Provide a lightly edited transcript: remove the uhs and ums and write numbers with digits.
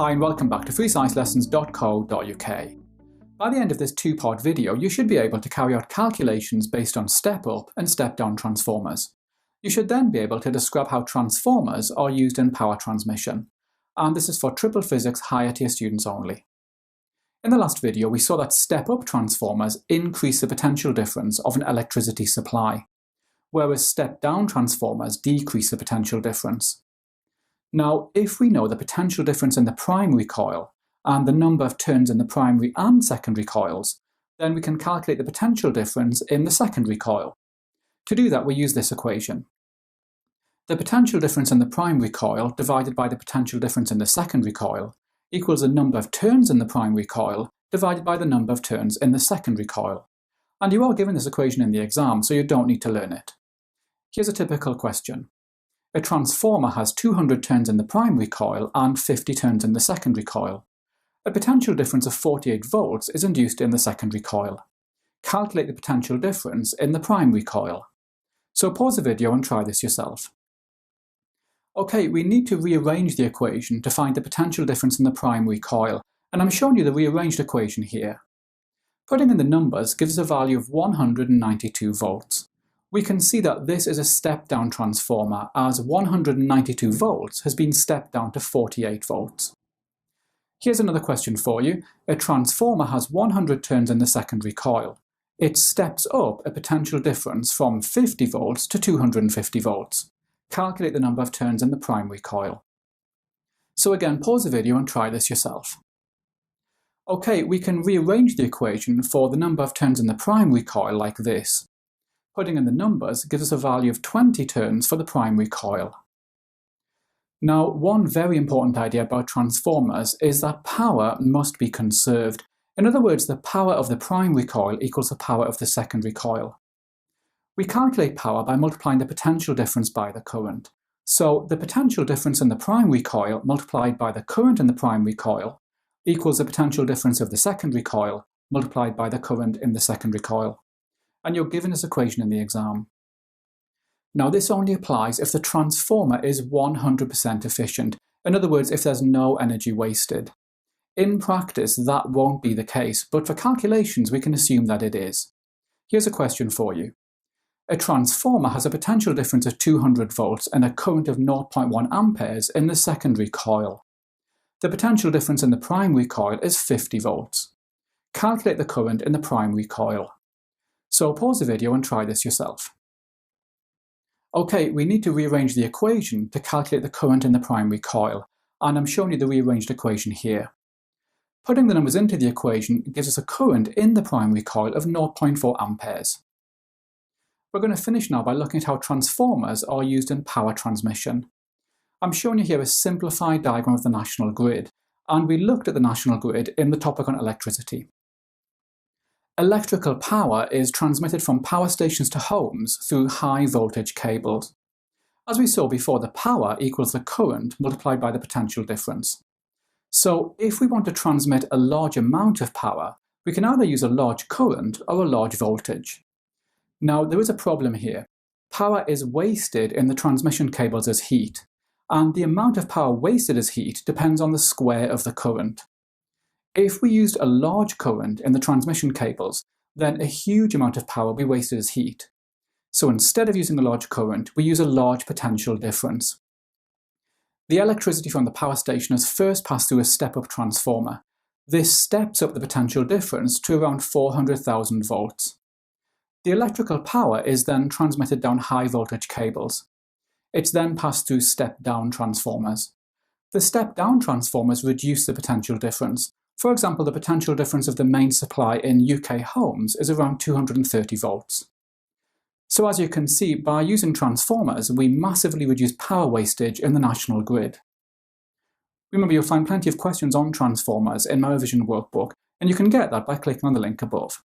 Hi and welcome back to freesciencelessons.co.uk. By the end of this two-part video, you should be able to carry out calculations based on step-up and step-down transformers. You should then be able to describe how transformers are used in power transmission. And this is for triple physics higher tier students only. In the last video, we saw that step-up transformers increase the potential difference of an electricity supply, whereas step-down transformers decrease the potential difference. Now, if we know the potential difference in the primary coil and the number of turns in the primary and secondary coils, then we can calculate the potential difference in the secondary coil. To do that, we use this equation. The potential difference in the primary coil divided by the potential difference in the secondary coil equals the number of turns in the primary coil divided by the number of turns in the secondary coil. And you are given this equation in the exam, so you don't need to learn it. Here's a typical question. A transformer has 200 turns in the primary coil and 50 turns in the secondary coil. A potential difference of 48 volts is induced in the secondary coil. Calculate the potential difference in the primary coil. So pause the video and try this yourself. Okay, we need to rearrange the equation to find the potential difference in the primary coil, and I'm showing you the rearranged equation here. Putting in the numbers gives us a value of 192 volts. We can see that this is a step-down transformer, as 192 volts has been stepped down to 48 volts. Here's another question for you. A transformer has 100 turns in the secondary coil. It steps up a potential difference from 50 volts to 250 volts. Calculate the number of turns in the primary coil. So again, pause the video and try this yourself. Okay, we can rearrange the equation for the number of turns in the primary coil like this. Putting in the numbers gives us a value of 20 turns for the primary coil. Now, one very important idea about transformers is that power must be conserved. In other words, the power of the primary coil equals the power of the secondary coil. We calculate power by multiplying the potential difference by the current. So the potential difference in the primary coil multiplied by the current in the primary coil equals the potential difference of the secondary coil multiplied by the current in the secondary coil. And you're given this equation in the exam. Now, this only applies if the transformer is 100% efficient. In other words, if there's no energy wasted. In practice, that won't be the case, but for calculations, we can assume that it is. Here's a question for you. A transformer has a potential difference of 200 volts and a current of 0.1 amperes in the secondary coil. The potential difference in the primary coil is 50 volts. Calculate the current in the primary coil. So pause the video and try this yourself. Okay, we need to rearrange the equation to calculate the current in the primary coil, and I'm showing you the rearranged equation here. Putting the numbers into the equation gives us a current in the primary coil of 0.4 amperes. We're going to finish now by looking at how transformers are used in power transmission. I'm showing you here a simplified diagram of the national grid, and we looked at the national grid in the topic on electricity. Electrical power is transmitted from power stations to homes through high voltage cables. As we saw before, the power equals the current multiplied by the potential difference. So if we want to transmit a large amount of power, we can either use a large current or a large voltage. Now, there is a problem here. Power is wasted in the transmission cables as heat, and the amount of power wasted as heat depends on the square of the current. If we used a large current in the transmission cables, then a huge amount of power will be wasted as heat. So instead of using a large current, we use a large potential difference. The electricity from the power station is first passed through a step-up transformer. This steps up the potential difference to around 400,000 volts. The electrical power is then transmitted down high voltage cables. It's then passed through step-down transformers. The step-down transformers reduce the potential difference. For example, the potential difference of the main supply in UK homes is around 230 volts. So as you can see, by using transformers, we massively reduce power wastage in the national grid. Remember, you'll find plenty of questions on transformers in my revision workbook, and you can get that by clicking on the link above.